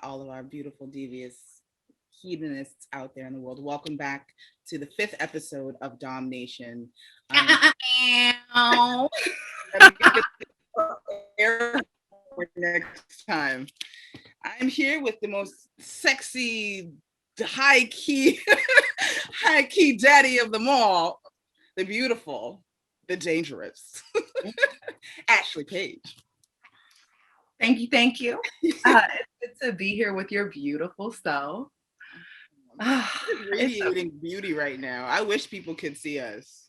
all of our beautiful, devious hedonists out there in the world. Welcome back to the 5th episode of DomNation. Ow. Next time. I'm here with the most sexy, high key, high key daddy of them all, the beautiful, the dangerous, Ashley Paige. Thank you. It's good to be here with your beautiful self. Radiating beauty right now. I wish people could see us.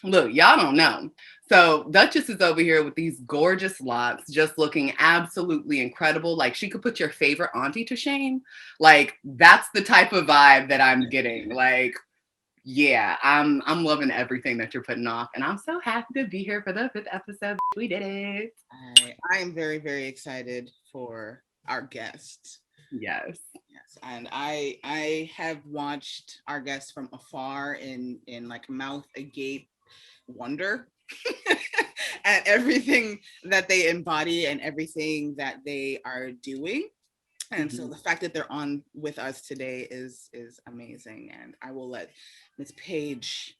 Look, y'all don't know. So Duchess is over here with these gorgeous locks, just looking absolutely incredible. Like she could put your favorite auntie to shame. Like that's the type of vibe that I'm getting. Like, yeah, I'm loving everything that you're putting off, and I'm so happy to be here for the 5th episode. We did it. I am very, very excited for our guest. Yes, and I have watched our guest from afar in like mouth agape wonder at everything that they embody and everything that they are doing. And so the fact that they're on with us today is amazing. And I will let Miss Paige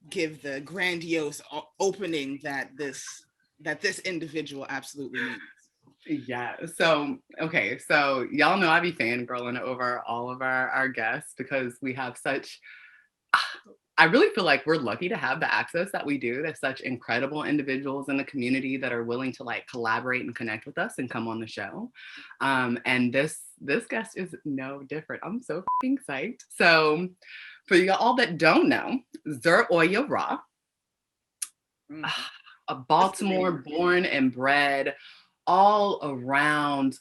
give the grandiose opening that this individual absolutely needs. Yeah. So, okay. So y'all know I be fangirling over all of our guests because we have such, I really feel like we're lucky to have the access that we do. There's such incredible individuals in the community that are willing to like collaborate and connect with us and come on the show. And this guest is no different. I'm so fucking psyched. So for y'all that don't know, Saint Oya Raw, a Baltimore born and bred, all around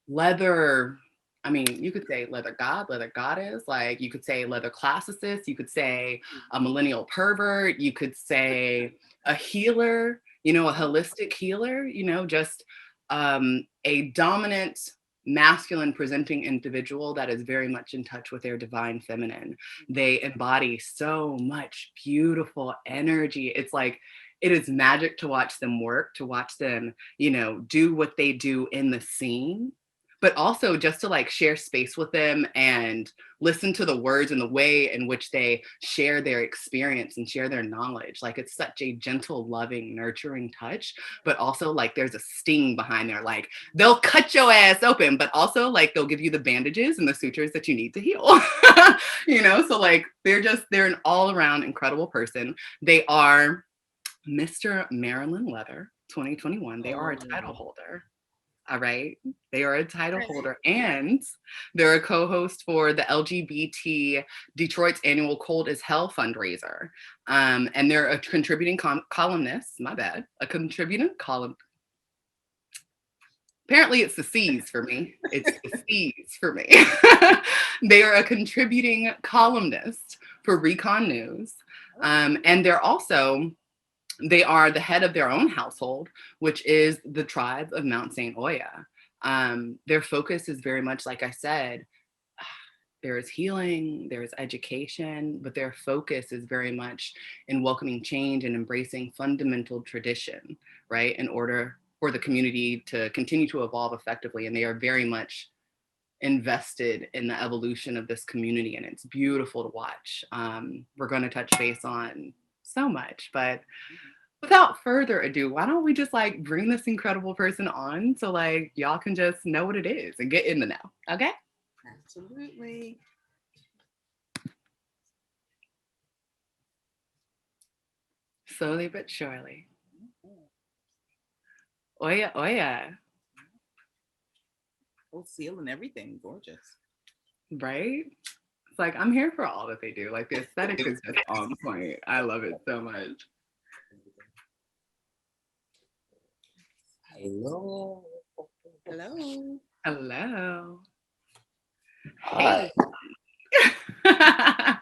leather. I mean, you could say leather god, leather goddess, like you could say leather classicist, you could say a millennial pervert, you could say a healer, you know, a holistic healer, you know, just a dominant masculine presenting individual that is very much in touch with their divine feminine. They embody so much beautiful energy. It's like, it is magic to watch them work, to watch them, you know, do what they do in the scene, but also just to like share space with them and listen to the words and the way in which they share their experience and share their knowledge. Like it's such a gentle, loving, nurturing touch, but also like there's a sting behind there. Like they'll cut your ass open, but also like they'll give you the bandages and the sutures that you need to heal. You know, so like they're an all around incredible person. They are Mr. Maryland Leather 2021. They are a title holder. All right. They are a title holder and they're a co-host for the LGBT Detroit's annual Cold as Hell fundraiser. And they're a contributing columnist. My bad. A contributing column. Apparently it's the C's for me. It's the C's for me. They are a contributing columnist for Recon News. And they are the head of their own household, which is the tribe of Mount Saint Oya. Their focus is very much, like I said, there is healing, there is education, but their focus is very much in welcoming change and embracing fundamental tradition, right? In order for the community to continue to evolve effectively. And they are very much invested in the evolution of this community, and it's beautiful to watch. We're going to touch base on so much, but without further ado, why don't we just like bring this incredible person on so like y'all can just know what it is and get in the know, okay? Absolutely. Slowly but surely. Oya, Oya. Full seal and everything, gorgeous. Right? It's like, I'm here for all that they do. Like the aesthetic is just on point. I love it so much. Hello. Hello. Hello. Hi. Hey.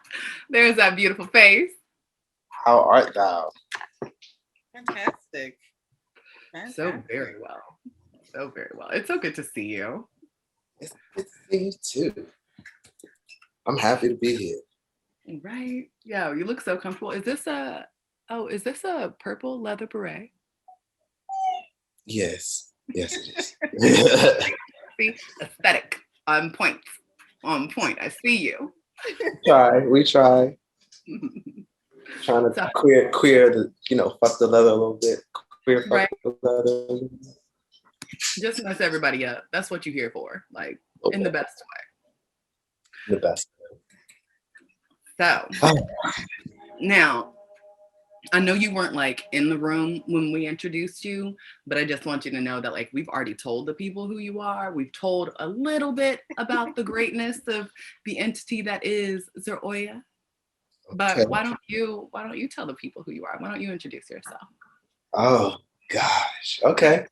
There's that beautiful face. How art thou? Fantastic. So very well. So very well. It's so good to see you. It's good to see you too. I'm happy to be here. Right. Yeah, you look so comfortable. Is this a purple leather beret? Yes. Yes, it is. sexy, aesthetic, on point. On point. I see you. We try. Trying to So, queer the, fuck the leather a little bit. Queer fuck right. the leather. Just mess everybody up. That's what you're here for. Like, in the best way. The best. So, now, I know you weren't like in the room when we introduced you, but I just want you to know that like we've already told the people who you are. We've told a little bit about the greatness of the entity that is Saint Oya. But Okay. why don't you tell the people who you are? Why don't you introduce yourself? Oh gosh. Okay.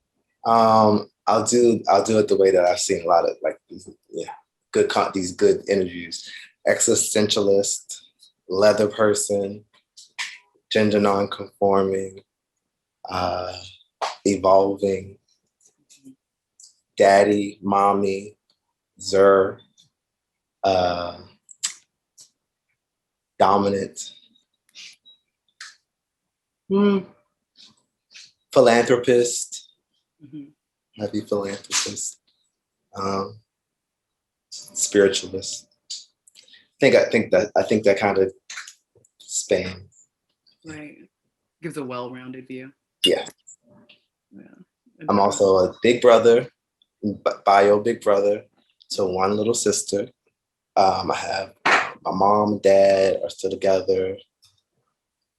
I'll do it the way that I've seen a lot of like these good interviews. Existentialist, leather person, gender non-conforming, evolving, daddy, mommy, Zer, dominant, philanthropist, heavy philanthropist, spiritualist. I think that kind of spans. Right. Gives a well-rounded view. Yeah. Yeah. I'm also a big brother, bio big brother to one little sister. I have my mom and dad are still together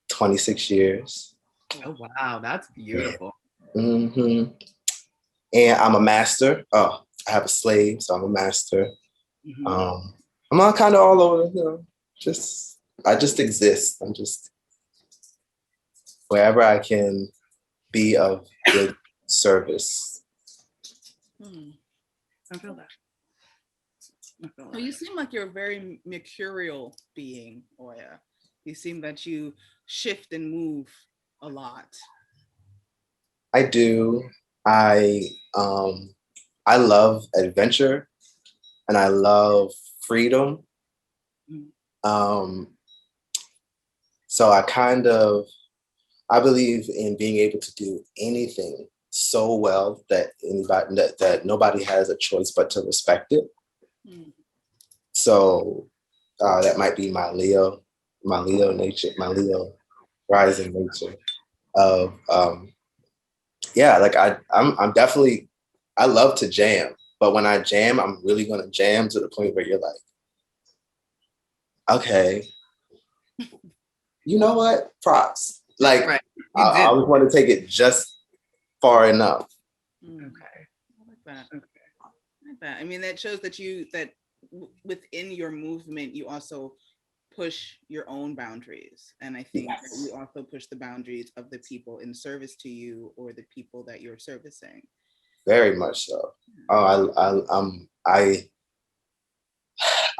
26 years. Oh, wow. That's beautiful. Mm-hmm. And I'm a master. Oh, I have a slave, so I'm a master. I'm not kind of all over, I just exist. I'm just wherever I can be of good service. I feel that. Well, you seem like you're a very mercurial being, Oya. You seem that you shift and move a lot. I do. I love adventure and I love freedom. So I believe in being able to do anything so well that nobody has a choice but to respect it. So that might be my Leo nature, my Leo rising nature of I'm definitely, I love to jam, but when I jam, I'm really going to jam to the point where you're like, okay, you know what? Props. Like, right. I always want to take it just far enough. Okay. I like that. Okay. I like that. I mean, that shows that within your movement, you also push your own boundaries. And I think that you also push the boundaries of the people in service to you or the people that you're servicing. Very much so. I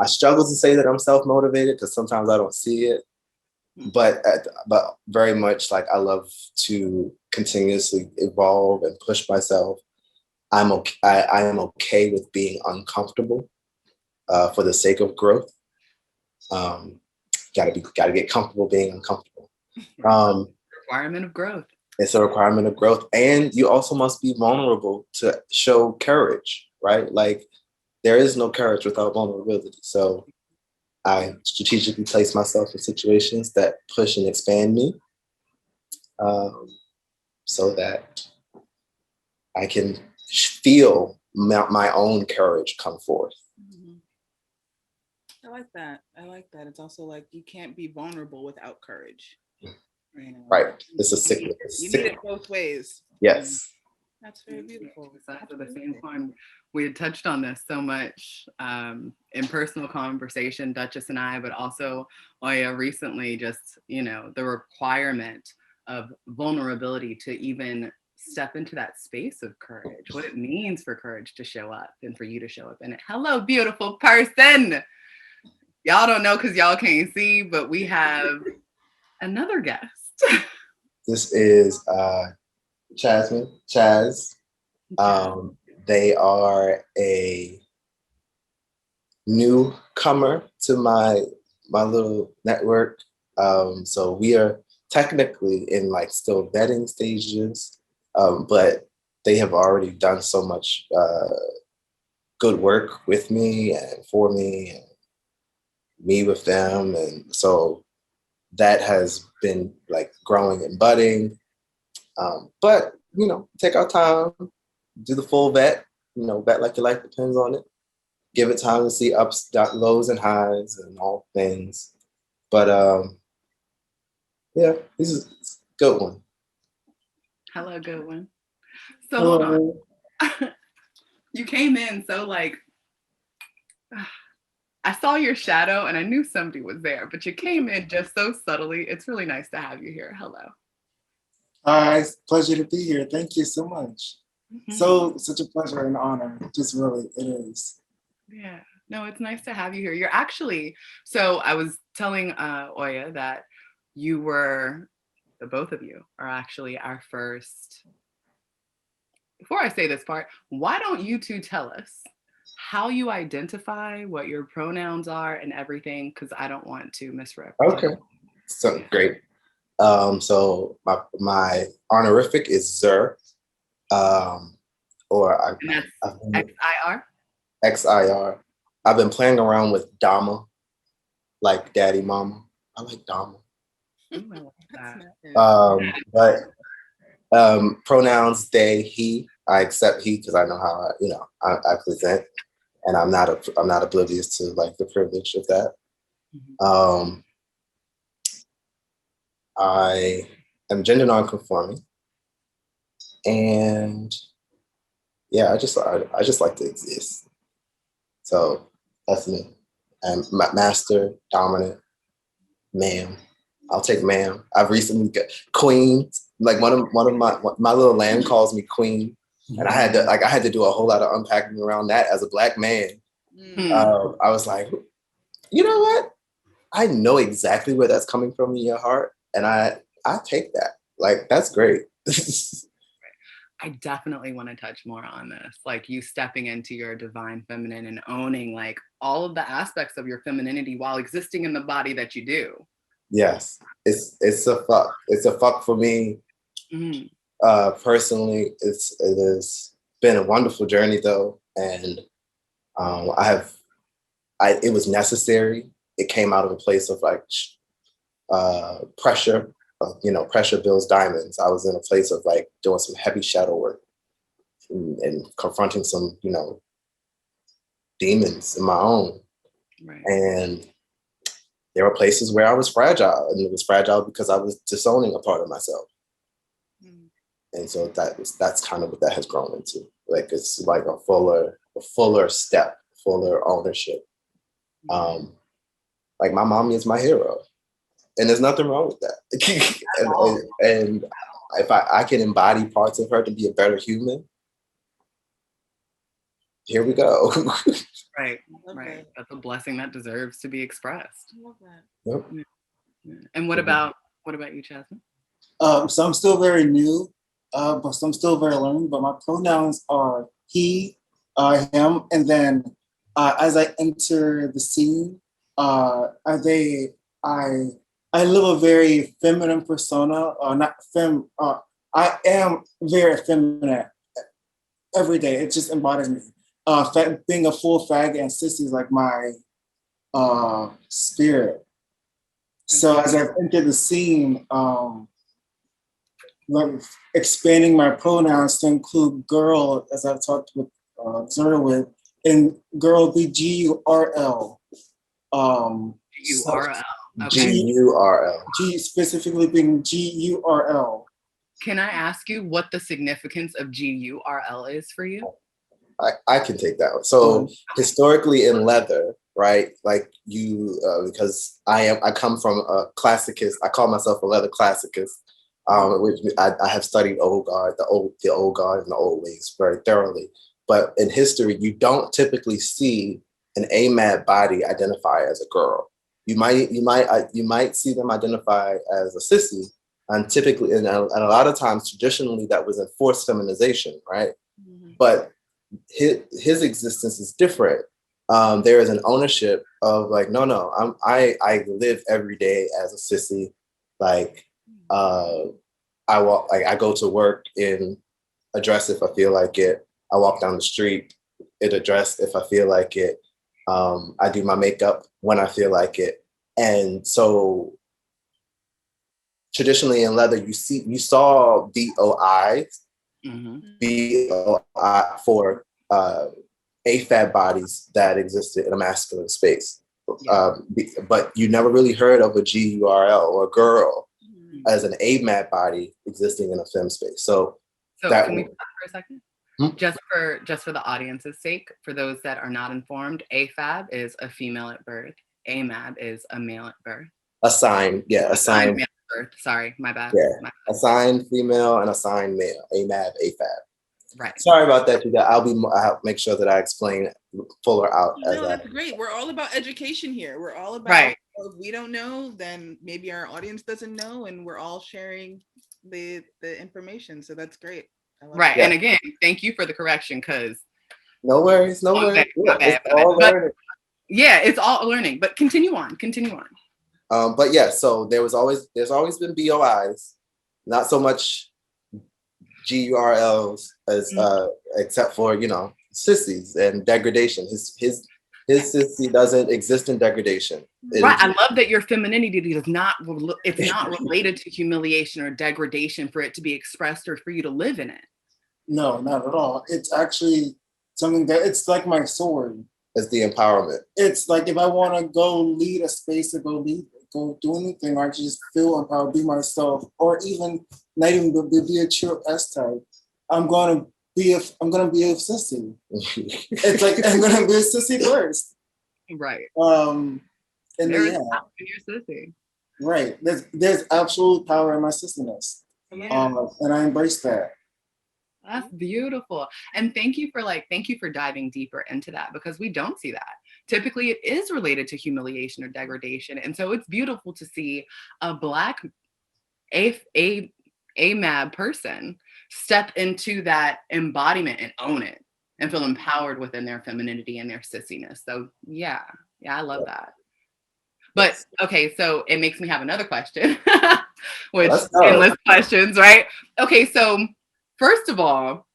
struggle to say that I'm self-motivated because sometimes I don't see it. But very much like I love to continuously evolve and push myself. I'm okay with being uncomfortable for the sake of growth. Gotta get comfortable being uncomfortable. Requirement of growth. It's a requirement of growth, and you also must be vulnerable to show courage, right? Like there is no courage without vulnerability. So I strategically place myself in situations that push and expand me so that I can feel my own courage come forth. I like that. It's also like you can't be vulnerable without courage. You know? Right. It's a sickness. You need it both ways. Yes. That's very beautiful. At the same time, we had touched on this so much in personal conversation, Duchess and I, but also Oya recently, just, the requirement of vulnerability to even step into that space of courage, what it means for courage to show up and for you to show up in it. Hello, beautiful person. Y'all don't know because y'all can't see, but we have another guest. This is Chaz. They are a newcomer to my little network. So we are technically in like still vetting stages, but they have already done so much good work with me and for me and me with them. And so that has been like growing and budding. But, take our time, do the full vet, vet like your life depends on it. Give it time to see ups, lows and highs and all things. But yeah, this is a good one. Hello, good one. So hold on. You came in so like, I saw your shadow and I knew somebody was there, but you came in just so subtly. It's really nice to have you here. Hello. Hi, it's a pleasure to be here. Thank you so much. Such a pleasure and honor. Just really, it is. Yeah, no, it's nice to have you here. You're actually, so I was telling Oya that the both of you are actually our first. Before I say this part, why don't you two tell us how you identify, what your pronouns are and everything, because I don't want to misrepresent. Okay, so great. So my honorific is Zer, and that's XIR? XIR. I've been playing around with Domme, like Daddy Mama. I like Domme. Ooh, I like that. But pronouns they, he. I accept he because I know how I present, and I'm not oblivious to like the privilege of that. Mm-hmm. I am gender non-conforming, and yeah, I just like to exist. So that's me. I'm master, dominant, ma'am. I'll take ma'am. I've recently got queen. Like one of my little lamb calls me queen, and I had to do a whole lot of unpacking around that as a Black man. I was like, you know what? I know exactly where that's coming from in your heart, and I take that. Like, that's great. I definitely want to touch more on this, like you stepping into your divine feminine and owning like all of the aspects of your femininity while existing in the body that you do. Yes, it's a fuck. It's a fuck for me. Mm-hmm. Personally, it has been a wonderful journey though, and it was necessary. It came out of a place of like pressure. Pressure builds diamonds. I was in a place of like doing some heavy shadow work and confronting some, demons in my own. Right. And there were places where I was fragile, and it was fragile because I was disowning a part of myself. And so that's kind of what that has grown into. Like, it's like a fuller step, fuller ownership. Like, my mommy is my hero, and there's nothing wrong with that. and if I can embody parts of her to be a better human, here we go. Right. That's a blessing that deserves to be expressed. I love that. Yep. Yeah. And what about you, Jasmine? So I'm still very new, but I'm still very learning. But my pronouns are he, him, and then as I enter the scene, I live a very feminine persona. I am very feminine every day. It just embodies me. Being a full fag and sissy is like my spirit. So as I've entered the scene, like expanding my pronouns to include girl, as I've talked with Zara with, and girl be G-U-R-L. G-U-R-L. Okay. G-U-R-L. G specifically being G-U-R-L. Can I ask you what the significance of G-U-R-L is for you? I can take that one. So historically in leather, right? Like because I come from a classicist. I call myself a leather classicist, which I have studied old guard, the old guard and the old ways very thoroughly. But in history, you don't typically see an AMAT body identify as a girl. You might see them identify as a sissy, and typically, and a lot of times, traditionally, that was enforced feminization, right? Mm-hmm. But his existence is different. There is an ownership of like, no, I live every day as a sissy. Like, I go to work in a dress if I feel like it. I walk down the street it addressed if I feel like it. I do my makeup when I feel like it. And so traditionally in leather, you saw BOI, BOI for AFAB bodies that existed in a masculine space. But you never really heard of a GURL or girl as an AMAB body existing in a femme space. So can we stop for a second? Just for the audience's sake, for those that are not informed, AFAB is a female at birth. AMAB is a male at birth. Assigned male at birth. Sorry, my bad. Yeah, assigned female and assigned male. AMAB, AFAB. Right. Sorry about that, you guys. I'll make sure that I explain fuller out. No, that's great. We're all about education here. We're all about, if we don't know, then maybe our audience doesn't know, and we're all sharing the information. So that's great. Right. Yeah. And again, thank you for the correction, because no worries. It's all learning. Yeah, it's all learning. But continue on. But yeah, so there's always been BOIs, not so much GURLs as except for sissies and degradation. His sissy doesn't exist in degradation. I love that your femininity is not related to humiliation or degradation for it to be expressed or for you to live in it. No, not at all. It's actually something that it's like my sword. It's the empowerment. It's like if I want to go lead a space or go do anything, or I just feel empowered, be myself, or even not even be a true S type. I'm gonna be a sissy. It's like I'm gonna be a sissy first. Right. And there's power in your sissy. Right. There's absolute power in my sissiness. Yeah. And I embrace that. That's beautiful. And thank you for diving deeper into that, because we don't see that. Typically it is related to humiliation or degradation. And so it's beautiful to see a Black AMAB person step into that embodiment and own it and feel empowered within their femininity and their sissiness. So yeah, I love that. But okay, so it makes me have another question, which endless questions, right? Okay, so first of all,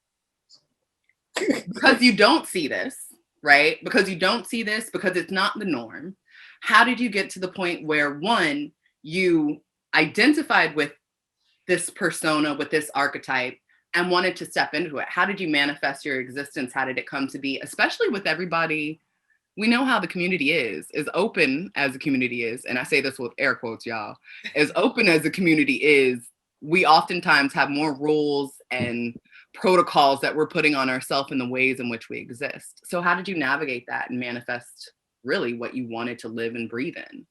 because you don't see this, right? Because it's not the norm. How did you get to the point where, one, you identified with this persona, with this archetype, and wanted to step into it? How did you manifest your existence? How did it come to be? Especially with everybody, we know how the community is as open as the community is, and I say this with air quotes, y'all, as open as the community is, we oftentimes have more rules and protocols that we're putting on ourselves in the ways in which we exist. So how did you navigate that and manifest really what you wanted to live and breathe in?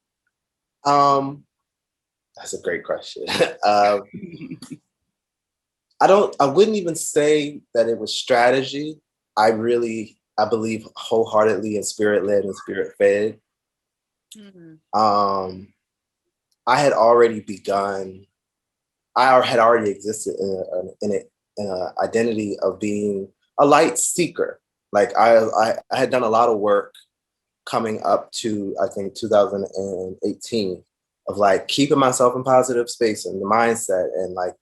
That's a great question. I wouldn't even say that it was strategy. I believe wholeheartedly in spirit-led and spirit-fed. Mm-hmm. I had already existed in an identity of being a light seeker. Like I had done a lot of work coming up to, I think, 2018 of like keeping myself in positive space and the mindset and like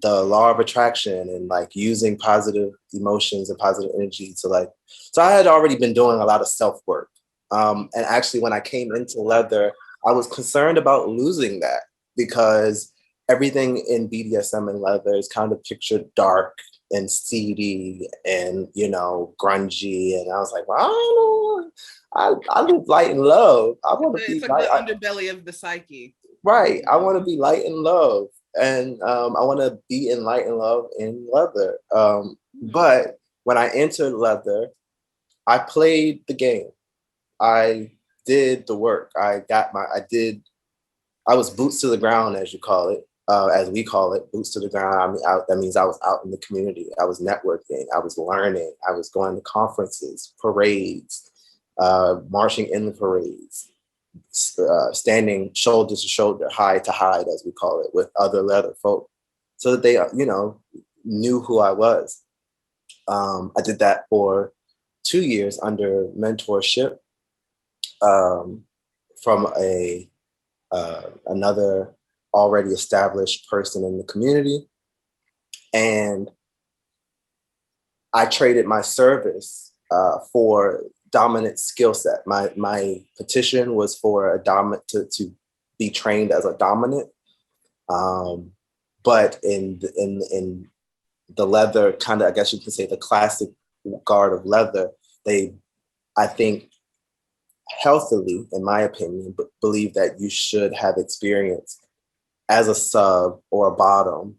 the law of attraction and like using positive emotions and positive energy to like, so I had already been doing a lot of self-work. And actually when I came into leather, I was concerned about losing that because everything in BDSM and leather is kind of pictured dark and seedy and, grungy. And I was like, well, I don't know. I live light and love. I want to be like light. The underbelly of the psyche. Right. I want to be light and love. And I want to be in light and love in leather. But when I entered leather, I played the game. I did the work. I was boots to the ground, as you call it. As we call it, boots to the ground. That means I was out in the community. I was networking. I was learning. I was going to conferences, parades, marching in the parades, standing shoulder to shoulder, hide to hide, as we call it, with other leather folk, so that they, knew who I was. I did that for 2 years under mentorship from another already established person in the community. And I traded my service for dominant skill set. My petition was for a dominant to be trained as a dominant. But in the leather kind of, I guess you could say the classic guard of leather, they, I think, healthily, in my opinion, believe that you should have experience as a sub or a bottom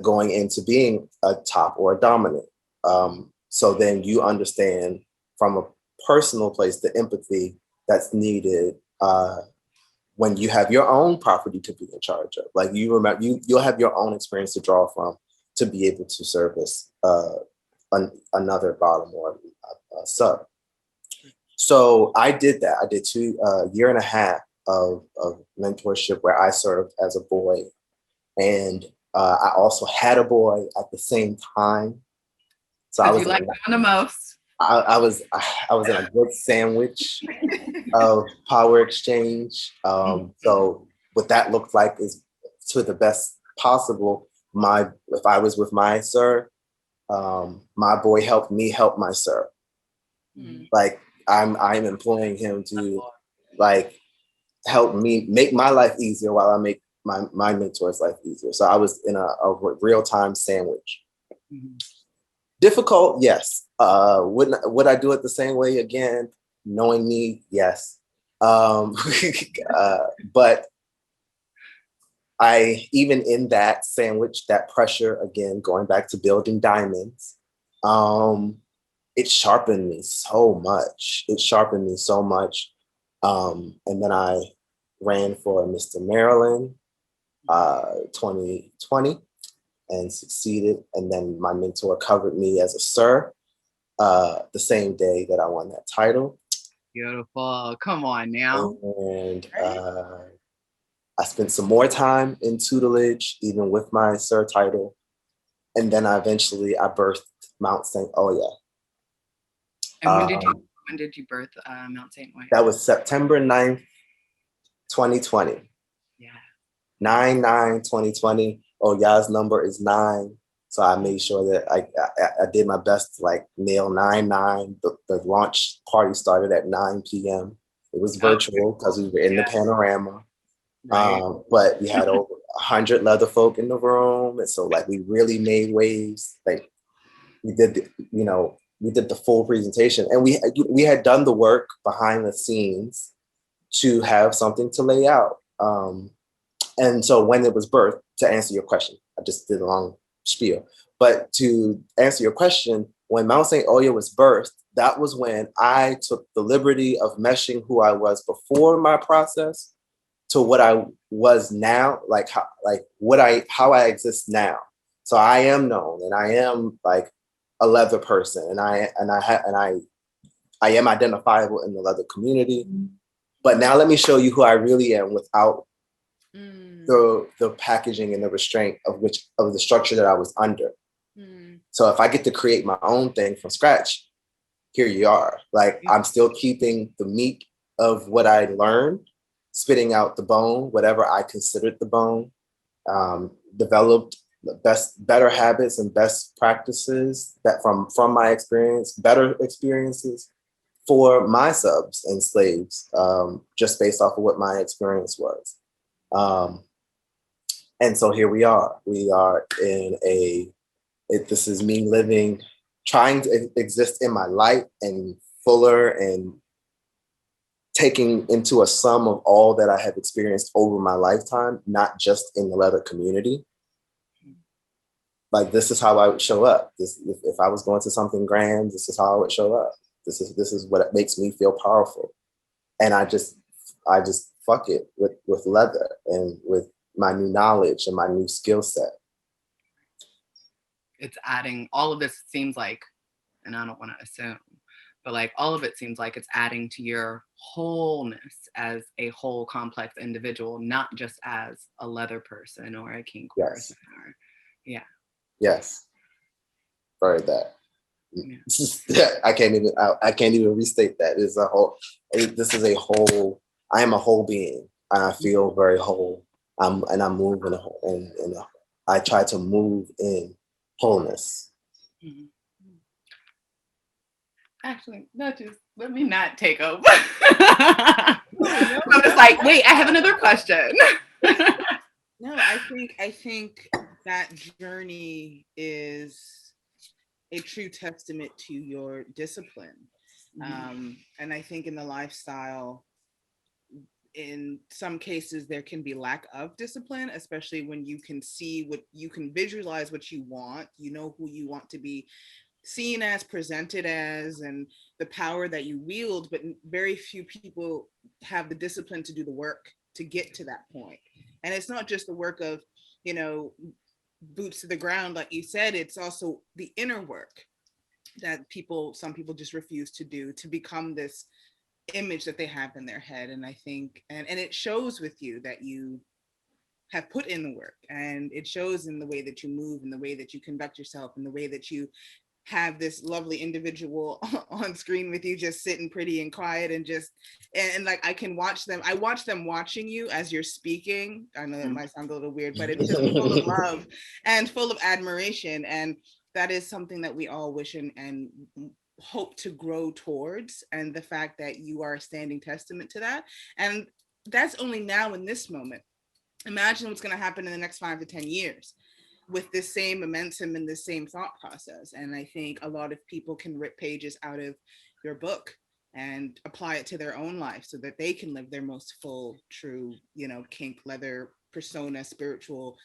going into being a top or a dominant. So then you understand from a personal place the empathy that's needed when you have your own property to be in charge of. Like you remember, you'll have your own experience to draw from to be able to service another bottom or a sub. So I did that. I did 2 year and a half of mentorship where I served as a boy, and I also had a boy at the same time. So I was you like doing the most. I was in a good sandwich of power exchange. So what that looked like is, to the best possible, if I was with my sir, my boy helped me help my sir. Like I'm employing him to like help me make my life easier while I make my mentor's life easier. So I was in a real-time sandwich. Difficult, yes. Would I do it the same way again? Knowing me, yes. But I, even in that sandwich, that pressure, again, going back to building diamonds, it sharpened me so much. And then I ran for Mr. Maryland 2020 and succeeded. And then my mentor covered me as a sir the same day that I won that title. Beautiful. Come on now. And I spent some more time in tutelage, even with my sir title. And then I birthed Mount Saint Oya. And when did you birth Mount Saint Oya? That was September 9th, 2020. Yeah. 9/9/2020. Oya's number is 9. So I made sure that I did my best to like nail 9/9. The launch party started at 9 p.m. It was virtual because we were in the panorama. Right. But we had over 100 leather folk in the room. And so like we really made waves. Like we did the full presentation, and we had done the work behind the scenes to have something to lay out. And so when it was birthed, to answer your question, I just did a long spiel, but to answer your question, when Mount Saint Oya was birthed, that was when I took the liberty of meshing who I was before my process to what I was now, how I exist now. So I am known, and I am like a leather person, and I am identifiable in the leather community. But now let me show you who I really am without the packaging and the restraint of the structure that I was under. So if I get to create my own thing from scratch, here you are. Like I'm still keeping the meat of what I learned, spitting out the bone, whatever I considered the bone, developed better habits and best practices that from my experience, better experiences for my subs and slaves, just based off of what my experience was. And so here we are. We are in this is me living, trying to exist in my light and fuller and taking into a sum of all that I have experienced over my lifetime, not just in the leather community. Like, this is how I would show up. If I was going to something grand, this is how I would show up. This is what makes me feel powerful. And I just fuck it with leather and with my new knowledge and my new skill set. It's adding, all of this seems like, and I don't want to assume, but like all of it seems like it's adding to your wholeness as a whole complex individual, not just as a leather person or a kink person. Yes. Heard that. Yeah. I can't even restate that. This is a whole. I am a whole being, and I feel very whole. I'm moving, and I try to move in wholeness. Mhm. Actually, Duchess, let me not take over. I'm just like, wait, I have another question. No, I think that journey is a true testament to your discipline. And I think in the lifestyle, in some cases, there can be lack of discipline, especially when you can see what you can visualize what you want, you know who you want to be seen as, presented as, and the power that you wield, but very few people have the discipline to do the work to get to that point. And it's not just the work of, you know, boots to the ground, like you said, it's also the inner work that some people just refuse to do to become this image that they have in their head. And I think, and it shows with you that you have put in the work, and it shows in the way that you move, in the way that you conduct yourself, in the way that you have this lovely individual on screen with you, just sitting pretty and quiet, and just and like I can watch them. I watch them watching you as you're speaking. I know it might sound a little weird, but it's just full of love and full of admiration, and that is something that we all wish and hope to grow towards. And the fact that you are a standing testament to that, and that's only now in this moment. Imagine what's going to happen in the next 5 to 10 years with this same momentum and this same thought process. And I think a lot of people can rip pages out of your book and apply it to their own life so that they can live their most full, true, you know, kink, leather, persona, spiritual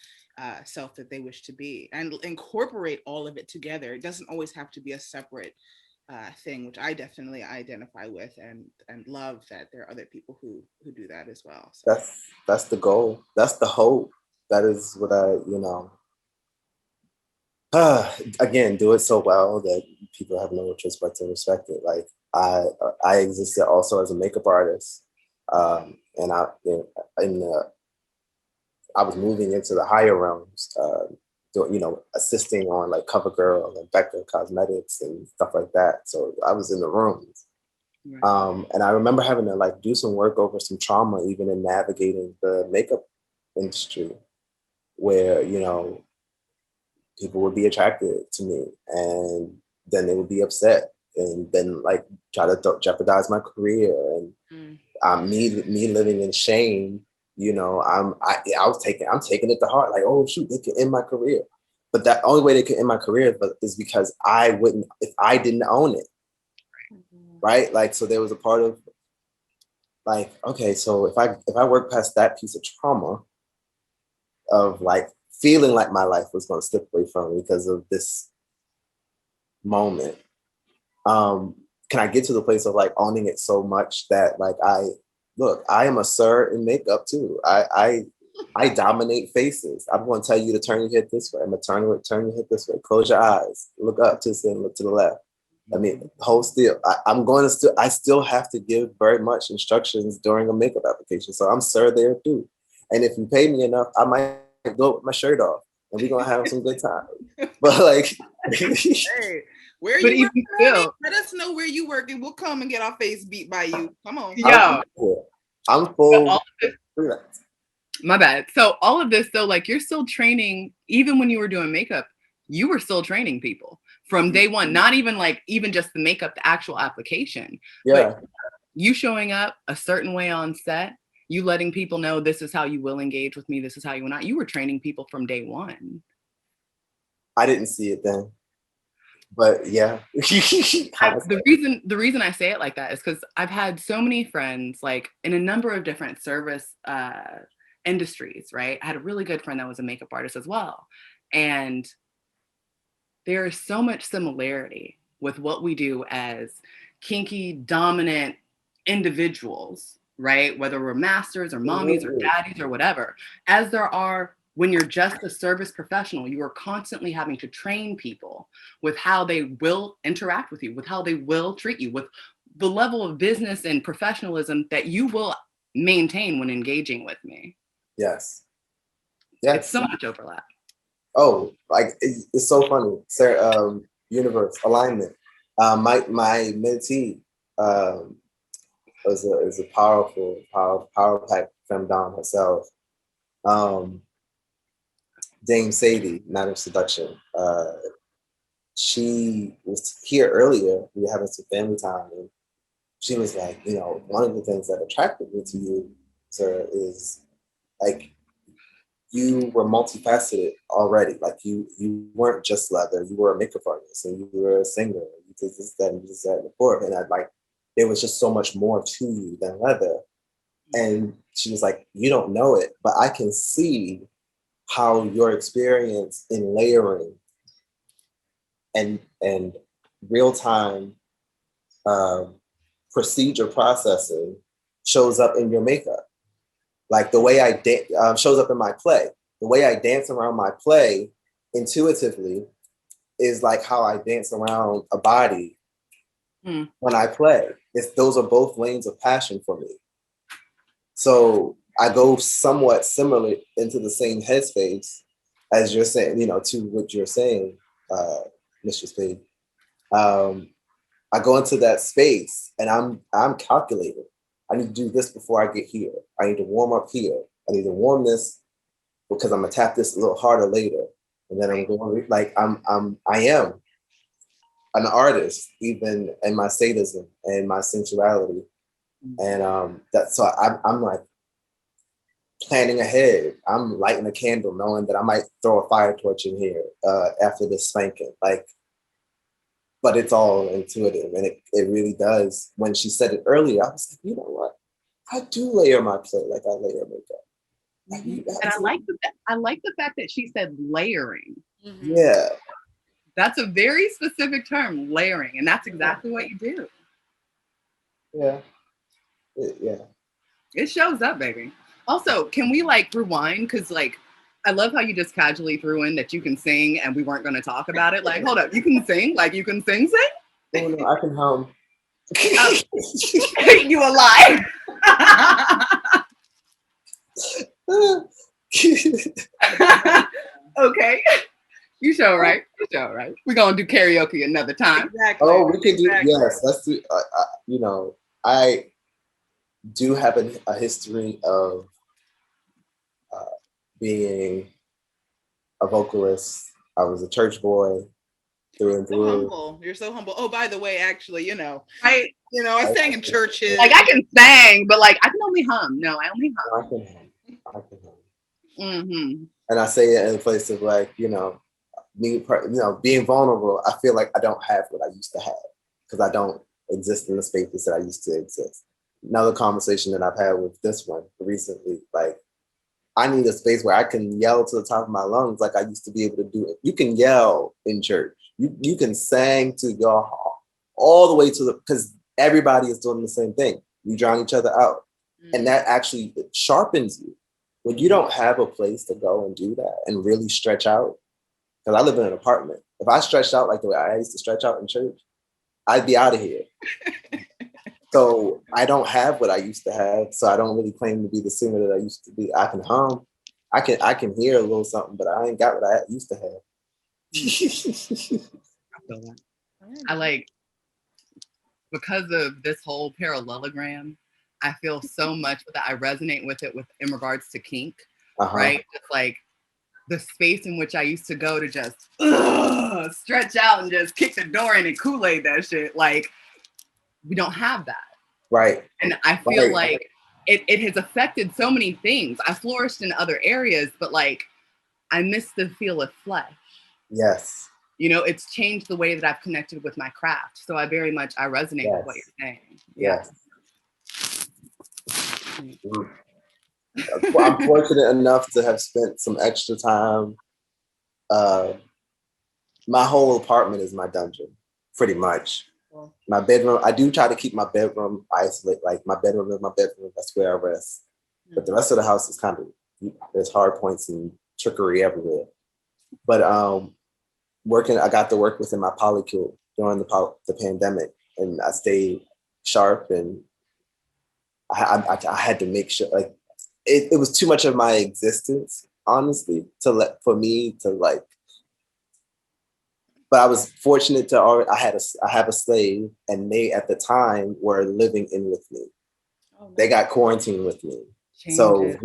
self that they wish to be, and incorporate all of it together. It doesn't always have to be a separate thing, which I definitely identify with, and love that there are other people who do that as well. So. That's the goal. That's the hope. That is what again, do it so well that people have no choice but to respect it. Like I existed also as a makeup artist, and I was moving into the higher realms, assisting on like CoverGirl and Becca Cosmetics and stuff like that. So I was in the rooms. Right. And I remember having to like do some work over some trauma, even in navigating the makeup industry, where, you know, people would be attracted to me and then they would be upset and then like try to jeopardize my career. And me living in shame, you know, I'm taking it to heart. Like, oh shoot, they can end my career. But that only way they can end my career is because if I didn't own it. Right? Like, so there was a part of like, okay, so if I work past that piece of trauma of like feeling like my life was going to slip away from me because of this moment, can I get to the place of like owning it so much that like I am a sir in makeup too. I dominate faces. I'm going to tell you to turn your head this way. I'm going to turn your head this way. Close your eyes. Look up to the center, look to the left. I mean, hold still. I still have to give very much instructions during a makeup application. So I'm sir there too. And if you pay me enough, I might go with my shirt off and we're going to have some good time. But like, hey, where you working? Let us know where you working. We'll come and get our face beat by you. Come on. Yo, I'm full. My bad. So all of this, though, like you're still training, even when you were doing makeup, you were still training people from day one, not even just the makeup, the actual application. Yeah. But you showing up a certain way on set, you letting people know this is how you will engage with me, this is how you will not. You were training people from day one. I didn't see it then. But yeah. The reason I say it like that is because I've had so many friends like in a number of different service industries, right? I had a really good friend that was a makeup artist as well. And there is so much similarity with what we do as kinky, dominant individuals, right? Whether we're masters or mommies or daddies or whatever, as there are when you're just a service professional. You are constantly having to train people with how they will interact with you, with how they will treat you, with the level of business and professionalism that you will maintain when engaging with me. Yes. It's so much overlap. Oh, like it's so funny. Sir, universe alignment. My mentee is a power pack femdom herself. Dame Sadie, Madam Seduction. She was here earlier. We were having some family time, and she was like, you know, one of the things that attracted me to you, sir, is like you were multifaceted already. Like you weren't just leather. You were a makeup artist, and you were a singer. You did this, that, and this, that, and the fourth. And I'd like there was just so much more to you than leather. And she was like, you don't know it, but I can see how your experience in layering and real time procedure processing shows up in your makeup. Like the way I shows up in my play. The way I dance around my play intuitively is like how I dance around a body when I play. Those are both lanes of passion for me. So I go somewhat similar into the same headspace as you're saying, you know, to what you're saying, Mistress Paige. I go into that space and I'm calculating. I need to do this before I get here. I need to warm up here. I need to warm this because I'm gonna tap this a little harder later. And then I'm going like I am an artist, even in my sadism and my sensuality. And so I'm like planning ahead. I'm lighting a candle, knowing that I might throw a fire torch in here after this spanking. Like, but it's all intuitive, and it really does. When she said it earlier, I was like, you know what? I do layer my play like I layer makeup. And I like the fact that she said layering. Yeah. That's a very specific term, layering, and that's exactly what you do. Yeah. Yeah. It shows up, baby. Also, can we like rewind? Because like, I love how you just casually threw in that you can sing and we weren't going to talk about it. Like, hold up, you can sing? Like, you can sing? Oh, no, I can hum. You a lie. Okay. You show right. You show right. We're going to do karaoke another time. Exactly. Oh, we can do, yes. Let's do, you know, I do have a history of being a vocalist. I was a church boy through and through. So humble. You're so humble. Oh, by the way, actually, you know, I sang in churches. Like I can sing, but like I can only hum. No, I only hum. I can hum. Mm-hmm. And I say it in a place of like, you know, me, you know, being vulnerable. I feel like I don't have what I used to have because I don't exist in the spaces that I used to exist. Another conversation that I've had with this one recently, like, I need a space where I can yell to the top of my lungs like I used to be able to do it. You can yell in church. You can sing to your heart all the way to the, because everybody is doing the same thing. You drown each other out. And that actually sharpens you. When you don't have a place to go and do that and really stretch out, because I live in an apartment. If I stretched out like the way I used to stretch out in church, I'd be out of here. So I don't have what I used to have. So I don't really claim to be the singer that I used to be. I can hum. I can hear a little something, but I ain't got what I used to have. I feel that. I like, because of this whole parallelogram, I feel so much that I resonate with it in regards to kink, right? It's like the space in which I used to go to just stretch out and just kick the door in and Kool-Aid that shit. Like, we don't have that. Right. And I feel like it has affected so many things. I flourished in other areas, but like, I miss the feel of flesh. Yes. You know, it's changed the way that I've connected with my craft. So I resonate with what you're saying. Yes. I'm fortunate enough to have spent some extra time. My whole apartment is my dungeon, pretty much. My bedroom, I do try to keep my bedroom isolated. Like my bedroom is my bedroom. That's where I rest. But the rest of the house is kind of, there's hard points and trickery everywhere. But I got to work within my polycule during the pandemic, and I stayed sharp, and I had to make sure, like, it was too much of my existence, honestly, for me to like. But I was fortunate to already, I have a slave, and they at the time were living in with me. Oh, nice. They got quarantined with me. So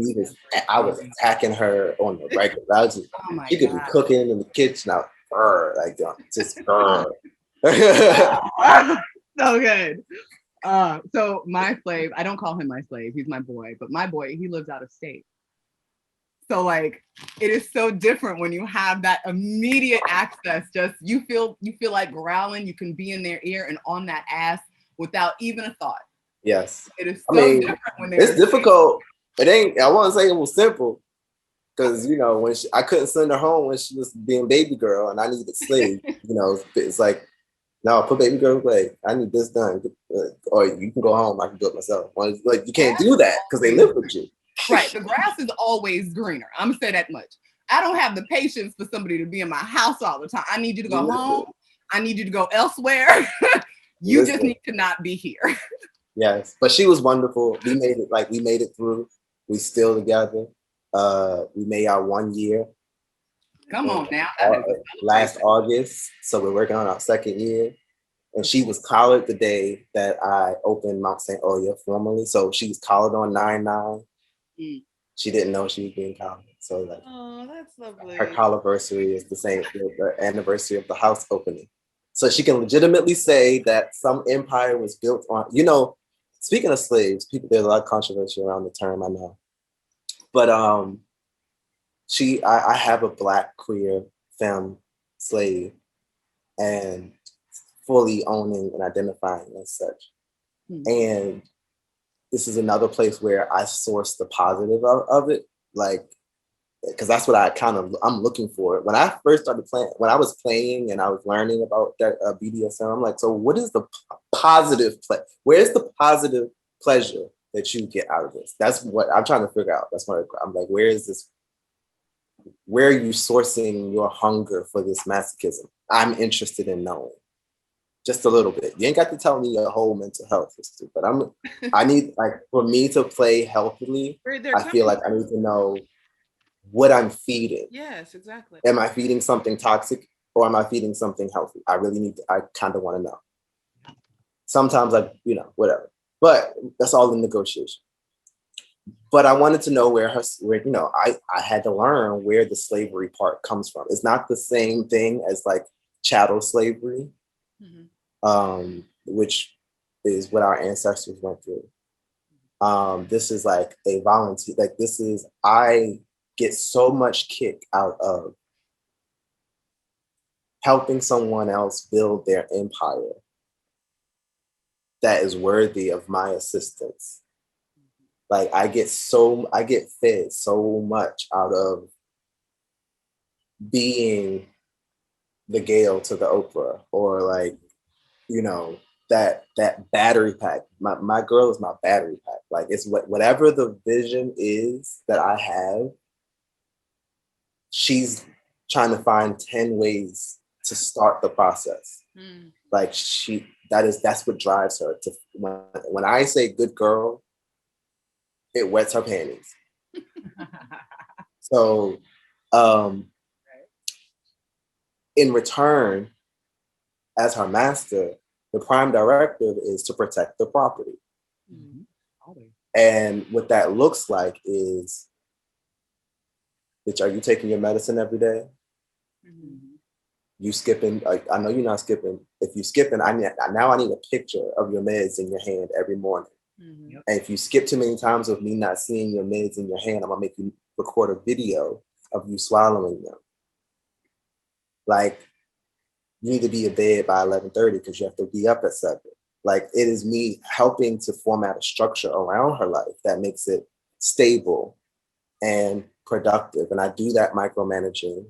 I was attacking her on the regular. She could be cooking in the kitchen, I would like just So good. So my slave, I don't call him my slave, he's my boy, but my boy, he lives out of state. So like it is so different when you have that immediate access. Just you feel like growling, you can be in their ear and on that ass without even a thought. Yes. It is so different when it's difficult. It ain't, I won't say it was simple. Because, you know, when I couldn't send her home when she was being baby girl and I needed slave, you know, it's like, no, put baby girl away. I need this done. Or you can go home. I can do it myself. Like, you can't do that because they live with you. Right. The grass is always greener. I'm going to say that much. I don't have the patience for somebody to be in my house all the time. I need you to go home. I need you to go elsewhere. You just need to not be here. Yes. But she was wonderful. We made it through. We still together. We made our 1 year. Come on now. Last August. So we're working on our 2nd year. And she was collared the day that I opened Mount Saint Oya formally. So she was collared on 9/9. She didn't know she was being collared. So like, oh, that's lovely. Her collarversary is the same, the anniversary of the house opening. So she can legitimately say that some empire was built on, you know, speaking of slaves, there's a lot of controversy around the term, I know. But I have a Black queer femme slave and fully owning and identifying as such. And this is another place where I source the positive of it, like, because that's what I'm looking for. When I first started playing, when I was playing and I was learning about that BDSM, I'm like, so what is the positive play? Where's the positive pleasure that you get out of this? That's what I'm trying to figure out. That's what I'm like, where are you sourcing your hunger for this masochism? I'm interested in knowing. Just a little bit. You ain't got to tell me your whole mental health history, but I need, like, for me to play healthily, I feel like I need to know what I'm feeding. Yes, exactly. Am I feeding something toxic or am I feeding something healthy? I kind of want to know. Sometimes whatever, but that's all in negotiation. But I wanted to know where I had to learn where the slavery part comes from. It's not the same thing as like chattel slavery, which is what our ancestors went through. This is like a volunteer, I get so much kick out of helping someone else build their empire that is worthy of my assistance. Like I get fed so much out of being the Gail to the Oprah, or like, you know, that battery pack. My girl is my battery pack. Like it's whatever the vision is that I have, she's trying to find 10 ways to start the process. Like that's what drives her to, when I say good girl, it wets her panties. So in return, as her master, the prime directive is to protect the property. And what that looks like is, bitch, are you taking your medicine every day? You skipping? I know you're not skipping. If you skipping, I need a picture of your meds in your hand every morning. And if you skip too many times of me not seeing your meds in your hand, I'm gonna make you record a video of you swallowing them. Like, you need to be in bed by 11:30 because you have to be up at 7. Like, it is me helping to format a structure around her life that makes it stable and productive. And I do that micromanaging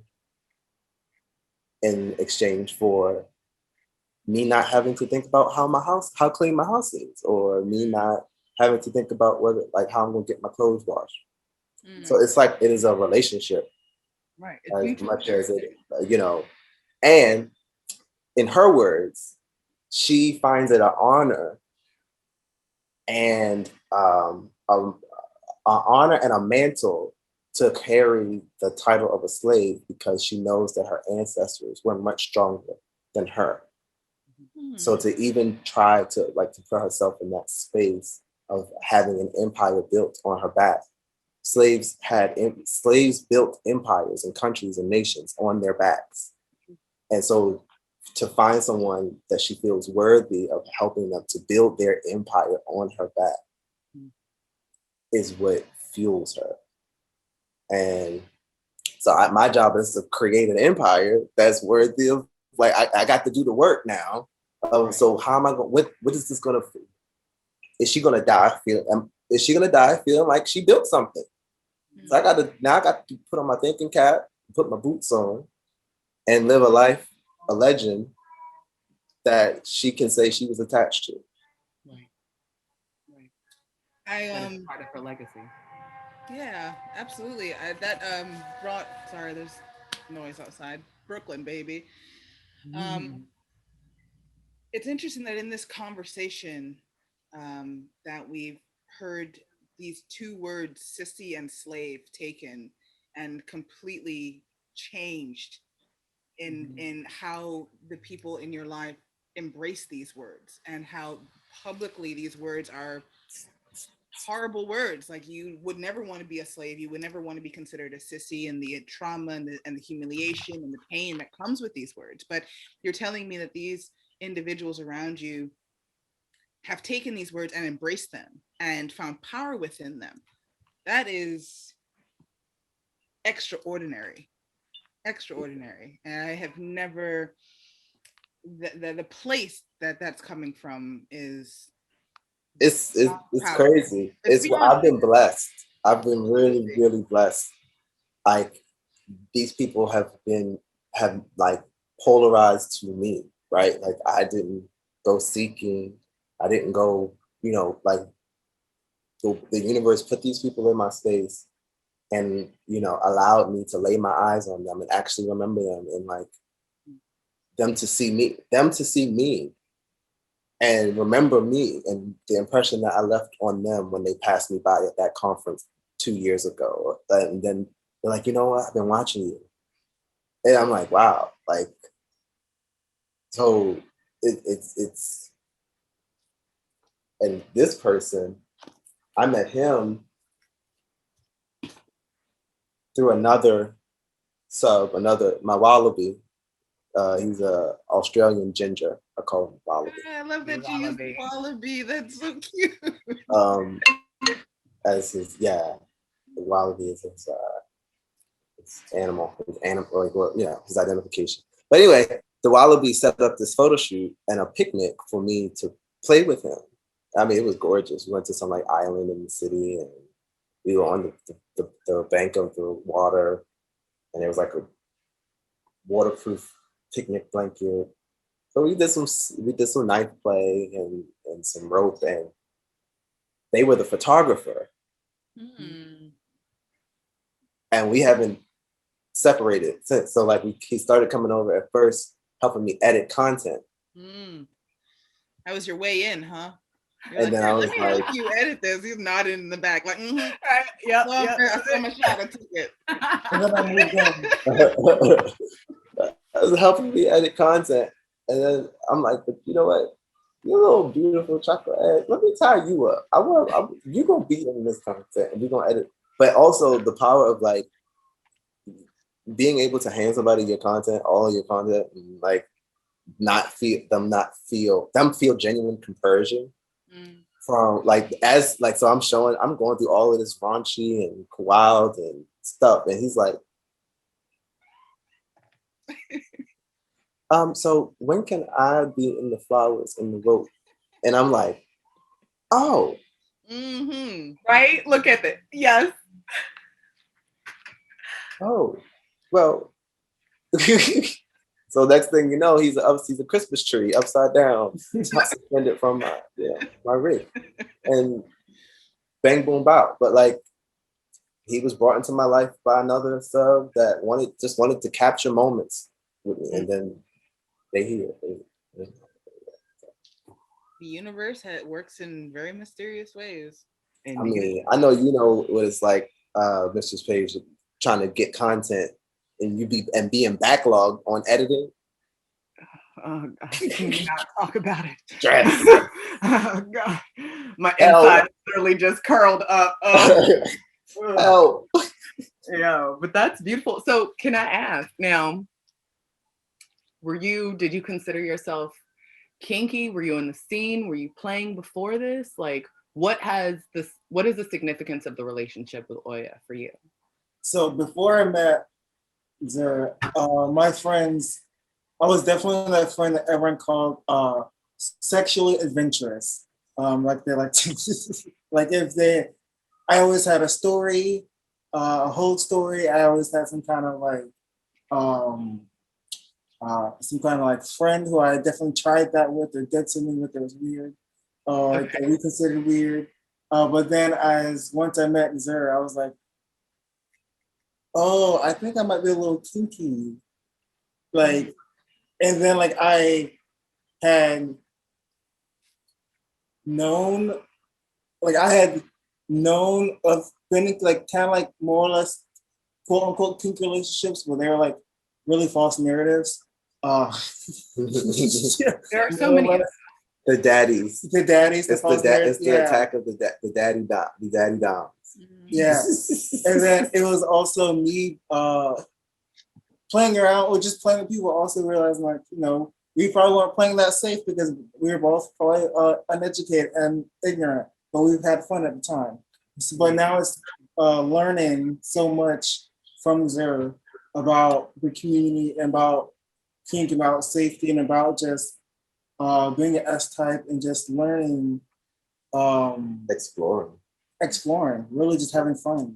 in exchange for me not having to think about how clean my house is, or me not having to think about how I'm gonna get my clothes washed. So it's like, it is a relationship, right? As much as it, and in her words, she finds it an honor and an honor and a mantle to carry the title of a slave, because she knows that her ancestors were much stronger than her. So to even try to put herself in that space of having an empire built on her back slaves built empires and countries and nations on their backs. And so to find someone that she feels worthy of helping them to build their empire on her back is what fuels her. And so my job is to create an empire that's worthy of, like, I got to do the work now. So how am I going, what is this going to feel? Is she going to die feeling like she built something? So I got to put on my thinking cap, put my boots on, and live a life, a legend that she can say she was attached to. Right. I part of her legacy. Yeah, absolutely. Sorry, there's noise outside. Brooklyn, baby. It's interesting that in this conversation that we've heard these two words, sissy and slave, taken and completely changed in how the people in your life embrace these words, and how publicly these words are horrible words. Like, you would never want to be a slave. You would never want to be considered a sissy, and the trauma and the humiliation and the pain that comes with these words. But you're telling me that these individuals around you have taken these words and embraced them and found power within them. That is extraordinary. And I have never, the place that's coming from is, it's crazy. I've been blessed. I've been really, really blessed. Like, these people have like polarized to me, right? Like, I didn't go seeking. I didn't go, like, the universe put these people in my space and, allowed me to lay my eyes on them and actually remember them, and like them to see me and remember me and the impression that I left on them when they passed me by at that conference 2 years ago. And then they're like, you know what? I've been watching you. And I'm like, wow. Like, so it's, and this person, I met him through another my wallaby. He's a Australian ginger. I call him wallaby. I love that you use wallaby. That's so cute. The wallaby is his animal, his identification. But anyway, the wallaby set up this photo shoot and a picnic for me to play with him. I mean, it was gorgeous. We went to some like island in the city, and we were on the bank of the water, and there was like a waterproof picnic blanket. So we did some knife play and some rope, and they were the photographer. And we haven't separated since. So like he started coming over at first, helping me edit content. That was your way in, huh? You're and like, then I was like, help you edit this. He's nodding in the back, like, Yep. I saw my shot. I took it. And then I moved on. I was helping me edit content, and then I'm like, but you know what? You little beautiful chocolate egg. Let me tie you up. You gonna be in this content, and we gonna edit. But also the power of like being able to hand somebody your content, all of your content, and like them feel genuine compersion from so I'm going through all of this raunchy and wild and stuff, and he's like, so when can I be in the flowers in the rope? And I'm like, oh, right? Look at it. Yes. Oh, well. So next thing you know, he's a Christmas tree upside down, suspended from my rig, and bang boom bow. But like, he was brought into my life by another sub that wanted to capture moments with me, and then they here. The universe works in very mysterious ways. I mean, I know you know what it's like, Mrs. Paige, trying to get content and being backlogged on editing. Oh God, can we not talk about it? Stress. Oh God, my inside literally just curled up. Oh, Yeah, but that's beautiful. So can I ask now, did you consider yourself kinky? Were you in the scene? Were you playing before this? Like, what is the significance of the relationship with Oya for you? So before I met my friends, I was definitely that friend that everyone called sexually adventurous. Like they like to, like if they, I always had a story, a whole story. I always had some kind of like friend who I definitely tried that with or did something with that was weird, or that we considered weird. But then once I met Zara, I was like, oh, I think I might be a little kinky. Like, and then like I had known, of been like kind of like more or less quote unquote kinky relationships where they were like really false narratives. There are so many. The daddies. The daddies. It's the attack of the daddy doms. Yeah. And then it was also me playing around or just playing with people, also realizing like, we probably weren't playing that safe because we were both probably uneducated and ignorant, but we've had fun at the time. So, but now it's learning so much from Zara about the community and about kink, about safety, and about just being an S-type and just learning. Exploring, really just having fun.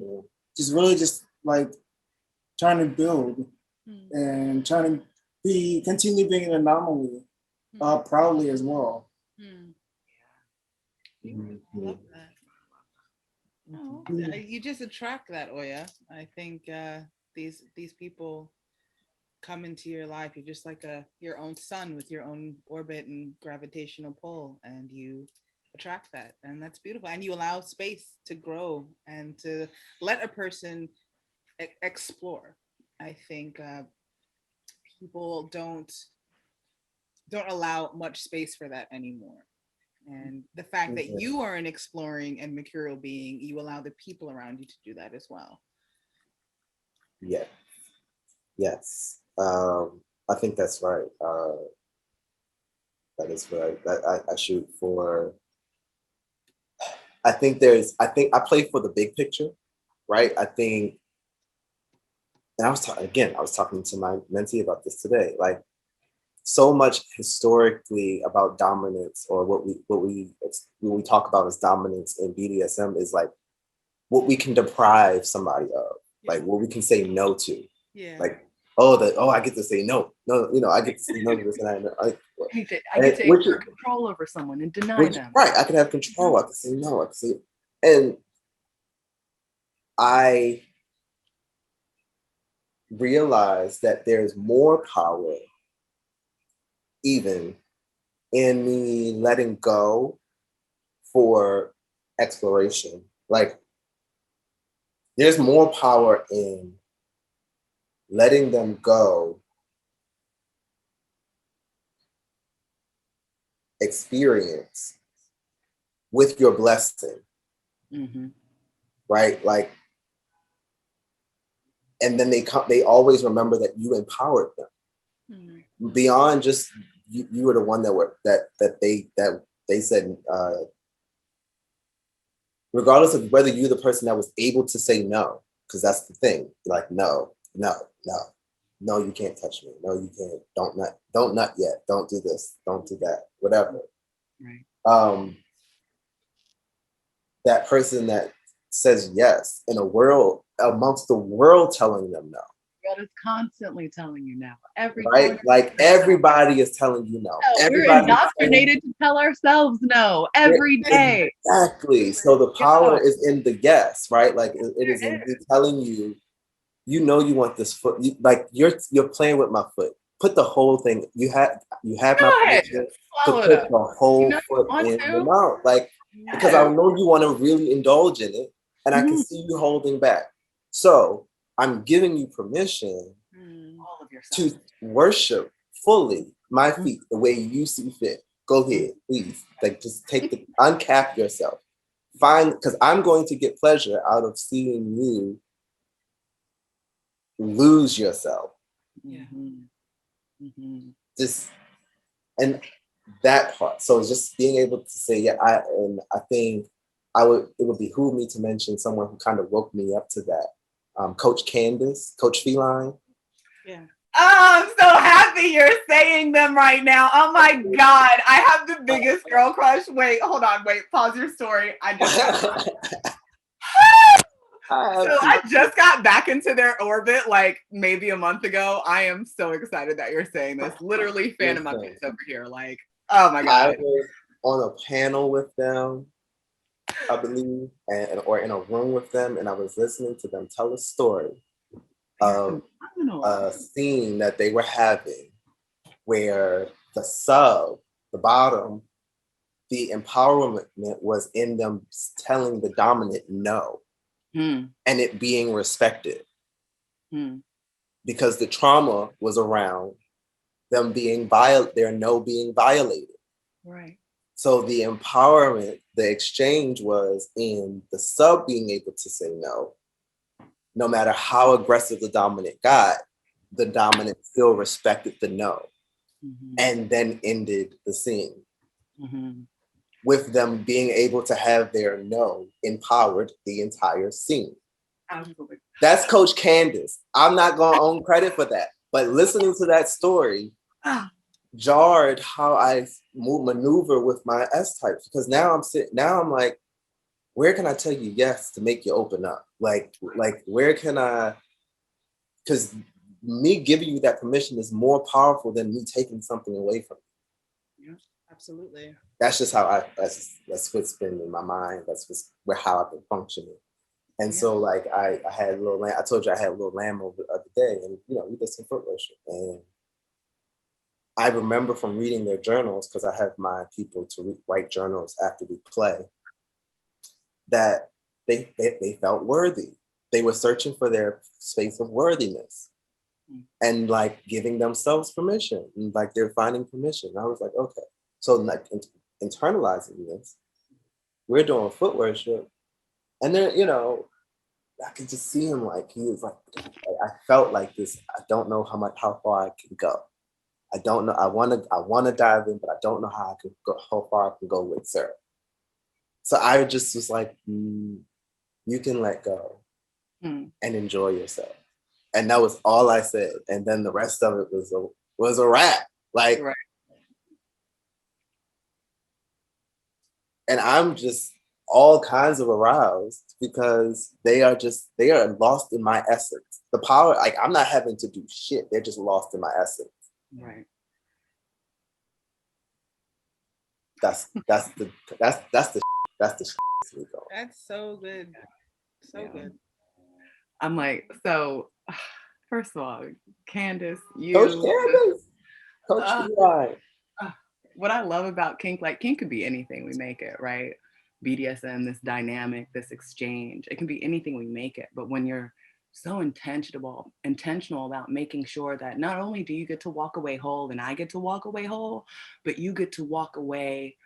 Just really just like trying to build and trying to continue being an anomaly proudly as well. I love that. No, you just attract that, Oya. I think these people come into your life. You're just like your own sun with your own orbit and gravitational pull, and you attract that, and that's beautiful. And you allow space to grow and to let a person explore. I think people don't allow much space for that anymore. And the fact that you are an exploring and mercurial being, you allow the people around you to do that as well. Yeah. Yes. I think that's right. That is right. I shoot for. I think I play for the big picture, right? I think, and I was talking to my mentee about this today. Like, so much historically about dominance, or what we talk about as dominance in BDSM, is like what we can deprive somebody of, like what we can say no to. Yeah. Like, I get to say no. No, I get to say no to this, and I get to exert control over someone and deny them. Right, I can have control. I can say no. I can say, and I realize that there's more power even in me letting go for exploration. Like, there's more power in letting them go, experience with your blessing, right? Like, and then they always remember that you empowered them. Beyond just you were the one that they said, regardless of whether you're the person that was able to say no, because that's the thing. Like, no, you can't touch me. No, you can't. Don't nut yet. Don't do this. Don't do that. Whatever. Right. That person that says yes in a world, amongst the world telling them no. God is constantly telling you no. Right? Like, everybody is telling you no. We're indoctrinated to tell ourselves no every day. Exactly. So the power is in the yes, right? Like, it is in me telling you, you want this foot. You're playing with my foot. Put the whole thing. You have my permission to put the whole foot in your mouth. Like, because I know you want to really indulge in it, and I can see you holding back. So I'm giving you permission to worship fully my feet the way you see fit. Go ahead, please. Like, just uncap yourself because I'm going to get pleasure out of seeing you lose yourself. Yeah. Just, and that part. So just being able to say, yeah, I think it would behoove me to mention someone who kind of woke me up to that. Coach Candace, Coach Feline. Yeah. Oh, I'm so happy you're saying them right now. Oh my God. I have the biggest girl crush. Wait, hold on. Wait, pause your story. I just got back into their orbit like maybe a month ago. I am so excited that you're saying this. Literally fan of my pants over here. Like, oh my God. I was on a panel with them, I believe, or in a room with them, and I was listening to them tell a story of a scene that they were having where the bottom, the empowerment was in them telling the dominant no, and it being respected. Because the trauma was around them being their no being violated. Right. So the empowerment, the exchange was in the sub being able to say no matter how aggressive the dominant got, the dominant still respected the no, and then ended the scene with them being able to have their no empowered the entire scene. Absolutely. That's Coach Candace. I'm not going to own credit for that, but listening to that story jarred how I maneuver with my S types, because now I'm like, where can I tell you yes to make you open up? Like where can I, because me giving you that permission is more powerful than me taking something away from you. Yeah, absolutely. That's just how that's what's been in my mind. That's how I've been functioning. And so like I had a little lamb. I told you I had a little lamb over the other day, and we did some foot worship. And I remember from reading their journals, because I have my people to write journals after we play, that they felt worthy. They were searching for their space of worthiness and like giving themselves permission, and like they're finding permission. And I was like, okay. So like internalizing this, we're doing foot worship, and then I could just see him, like he was like, I felt like this. I don't know how far I can go. I don't know. I want to dive in, but I don't know how far I can go with Sarah. So I just was like, you can let go and enjoy yourself. And that was all I said. And then the rest of it was a wrap. Like, right. And I'm just all kinds of aroused because they are lost in my essence. The power, like I'm not having to do shit. They're just lost in my essence. Right. That's the That's so good. So good. I'm like, so first of all, Candace, Coach Feline. What I love about Kink, like Kink could be anything we make it, right? BDSM, this dynamic, this exchange, it can be anything we make it. But when you're so intentional about making sure that not only do you get to walk away whole and I get to walk away whole, but you get to walk away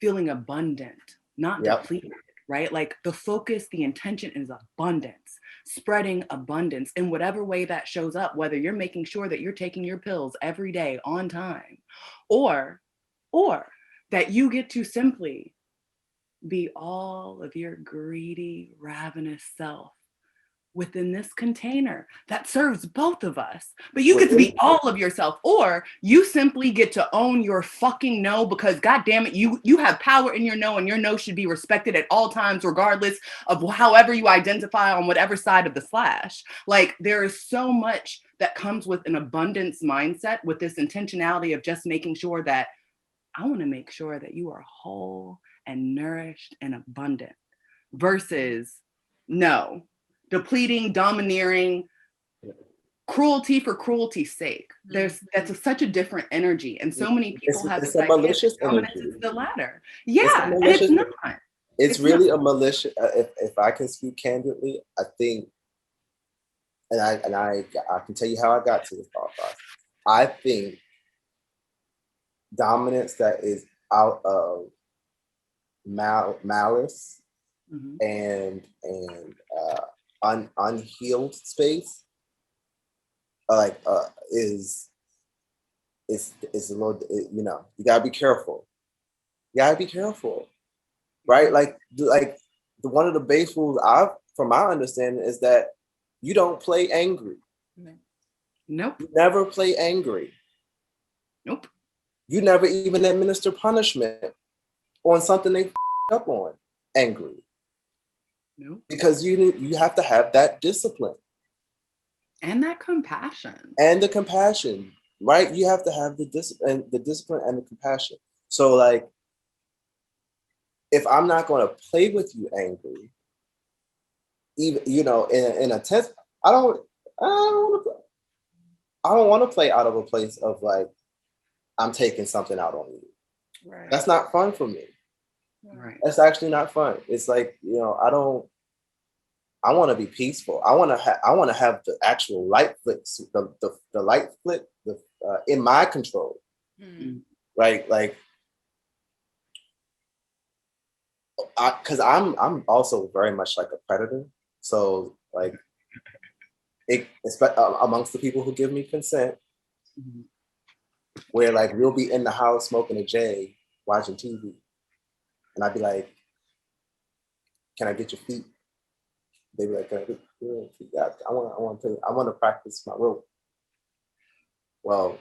feeling abundant, not depleted, right? Like the focus, the intention is abundance, spreading abundance in whatever way that shows up, whether you're making sure that you're taking your pills every day on time, or that you get to simply be all of your greedy, ravenous self within this container that serves both of us. But you get to be all of yourself, or you simply get to own your fucking no, because God damn it, you have power in your no, and your no should be respected at all times, regardless of however you identify on whatever side of the slash. Like there is so much that comes with an abundance mindset, with this intentionality of just making sure that I want to make sure that you are whole and nourished and abundant, versus no, depleting, domineering, cruelty for cruelty's sake. That's such a different energy, and so many people have this idea that dominance is the latter. Yeah, and it's not. It's really a malicious. If I can speak candidly, I think, and I can tell you how I got to this thought process. I think dominance that is out of malice and unhealed space, like is a little, you know, you gotta be careful. You gotta be careful, right? Like the one of the base rules from my understanding, is that you don't play angry. Nope. You never play angry. Nope. You never even administer punishment on something they up on angry. Nope. Because you have to have that discipline. And that compassion. And the compassion, right? You have to have the discipline and the compassion. So like, if I'm not going to play with you angry, even, you know, in a test, I don't want to play out of a place of like, I'm taking something out on you. Right. That's not fun for me. Right. That's actually not fun. It's like, you know, I want to be peaceful. I want to have the actual light flicks, the light flick in my control, right? Like, because I'm also very much like a predator. So like, amongst the people who give me consent, where like we'll be in the house smoking a J, watching TV, and I'd be like, "Can I get your feet?" They'd be like, "Can I get your feet?" Yeah, I want to practice my rope. Well,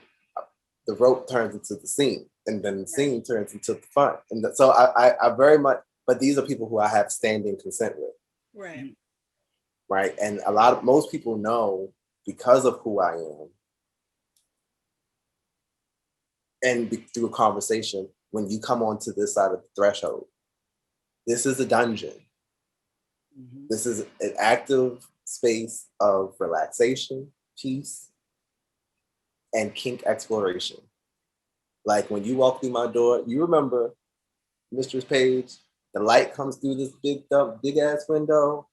the rope turns into the scene, and then the scene turns into the fun. And so I very much, but these are people who I have standing consent with. Right. Right. And most people know, because of who I am, and through a conversation, when you come onto this side of the threshold, this is a dungeon. This is an active space of relaxation, peace, and kink exploration. Like when you walk through my door, you remember, Mistress Paige, the light comes through this big ass window,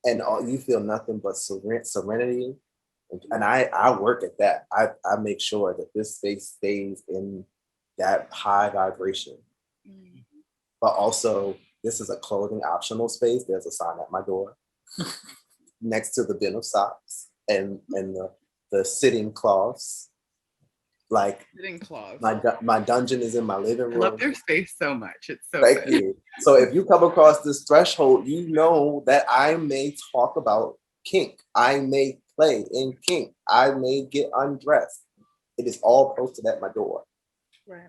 and you feel nothing but serenity. And I work at that. I make sure that this space stays in that high vibration. But also, this is a clothing optional space. There's a sign at my door next to the bin of socks and the sitting cloths. Like, sitting cloths. My dungeon is in my living room. I love their space so much. It's so Thank good. you. So if you come across this threshold, you know that I may talk about kink. I may play in kink. I may get undressed. It is all posted at my door. Right.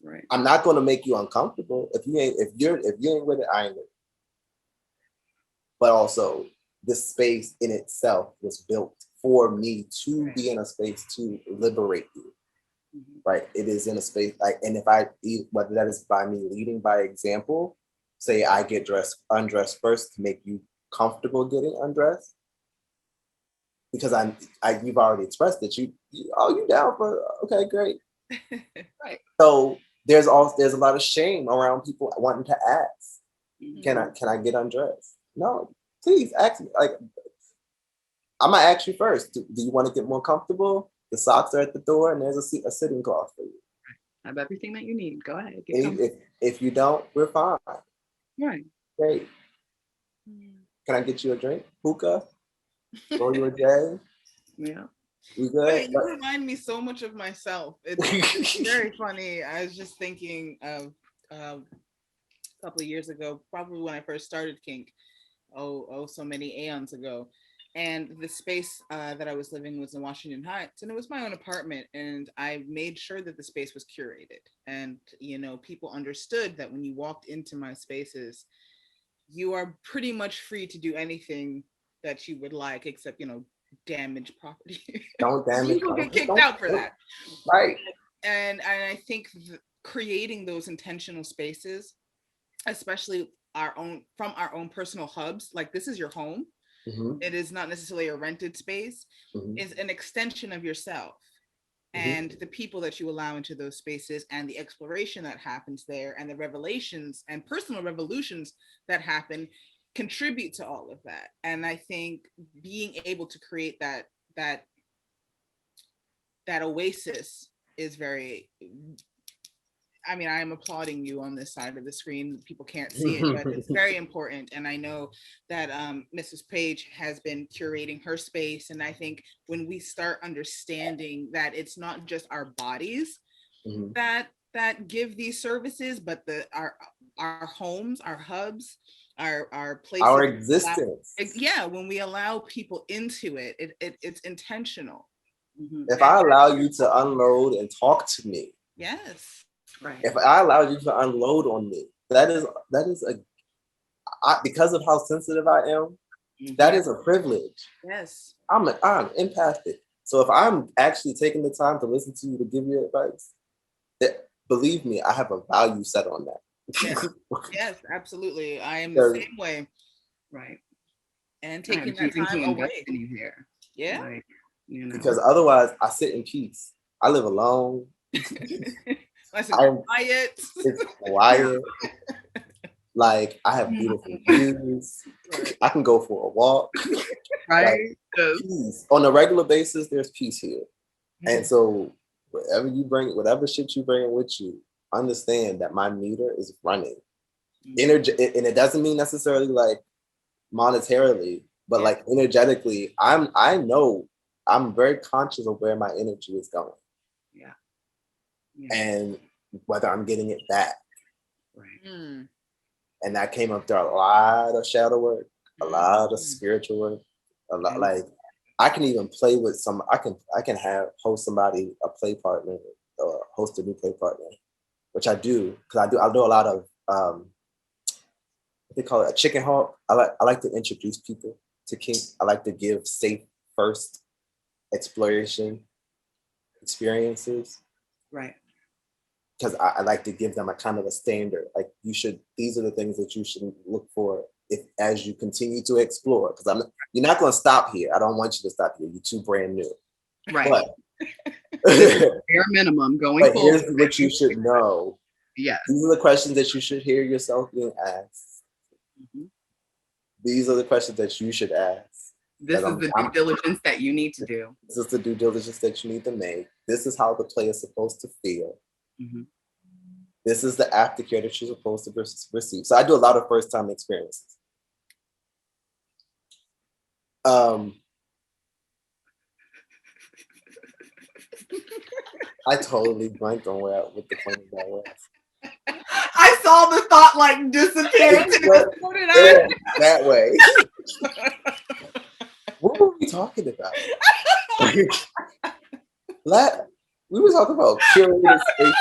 Right. I'm not going to make you uncomfortable. If you ain't with it, I ain't with it. But also, this space in itself was built for me to be in a space to liberate you. Right? It is in a space like, and whether that is by me leading by example, say I get undressed first to make you comfortable getting undressed, because you've already expressed that you down for, okay, great. Right. So there's a lot of shame around people wanting to ask, can I get undressed? No, please ask me. Like, I'm gonna ask you first. Do you want to get more comfortable? The socks are at the door, and there's a sitting cloth for you. I have everything that you need. Go ahead. If you don't, we're fine. Right. Great. Can I get you a drink? Hookah? Roll you a J? Yeah. You good? You remind me so much of myself. It's very funny. I was just thinking of a couple of years ago, probably when I first started kink. So many aeons ago. And the space that I was living was in Washington Heights, and it was my own apartment. And I made sure that the space was curated. And, you know, people understood that when you walked into my spaces, you are pretty much free to do anything that you would like, except, you know, damage property. Don't damage. People get kicked out for that. Right. And I think creating those intentional spaces, especially from our own personal hubs, like this is your home. It is not necessarily a rented space, is an extension of yourself. And the people that you allow into those spaces, and the exploration that happens there, and the revelations and personal revolutions that happen, contribute to all of that. And I think being able to create that oasis is very, I mean, I am applauding you on this side of the screen. People can't see it, but it's very important. And I know that Mrs. Paige has been curating her space. And I think when we start understanding that it's not just our bodies that give these services, but our homes, our hubs, our places, our existence. When we allow people into it, it's intentional. If I allow you to unload and talk to me, yes, right. If I allow you to unload on me, that is because of how sensitive I am, that is a privilege. Yes, I'm empathic. So if I'm actually taking the time to listen to you, to give you advice, believe me, I have a value set on that. Yes, yes, absolutely. I am the same way. Right. And taking that time away. Here. Yeah. Like, you know. Because otherwise I sit in peace. I live alone. It's quiet. It's quiet. Like I have beautiful views. I can go for a walk. Right. Like, peace. On a regular basis, there's peace here. And so whatever shit you bring with you, understand that my meter is running. Energy, and it doesn't mean necessarily like monetarily, but like energetically, I know I'm very conscious of where my energy is going. Yeah. And whether I'm getting it back. Right. And that came up through a lot of shadow work, a lot of spiritual work, a lot like I can even play with I can host somebody a play partner or host a new play partner, which I do because I do a lot of what they call it a chicken hawk. I like to introduce people to kink. I like to give safe first exploration experiences. Right. Because I like to give them a kind of a standard. Like these are the things that you should look for as you continue to explore. Because you're not going to stop here. I don't want you to stop here. You're too brand new. Right. But bare minimum going forward. Here's what you should know. Yeah. These are the questions that you should hear yourself being asked. These are the questions that you should ask. This is the due diligence that you need to do. This is the due diligence that you need to make. This is how the play is supposed to feel. This is the aftercare that you're supposed to receive. So I do a lot of first-time experiences. I totally blanked on what the point of that was. I saw the thought like disappear. That way. What were we talking about? We were talking about curated space.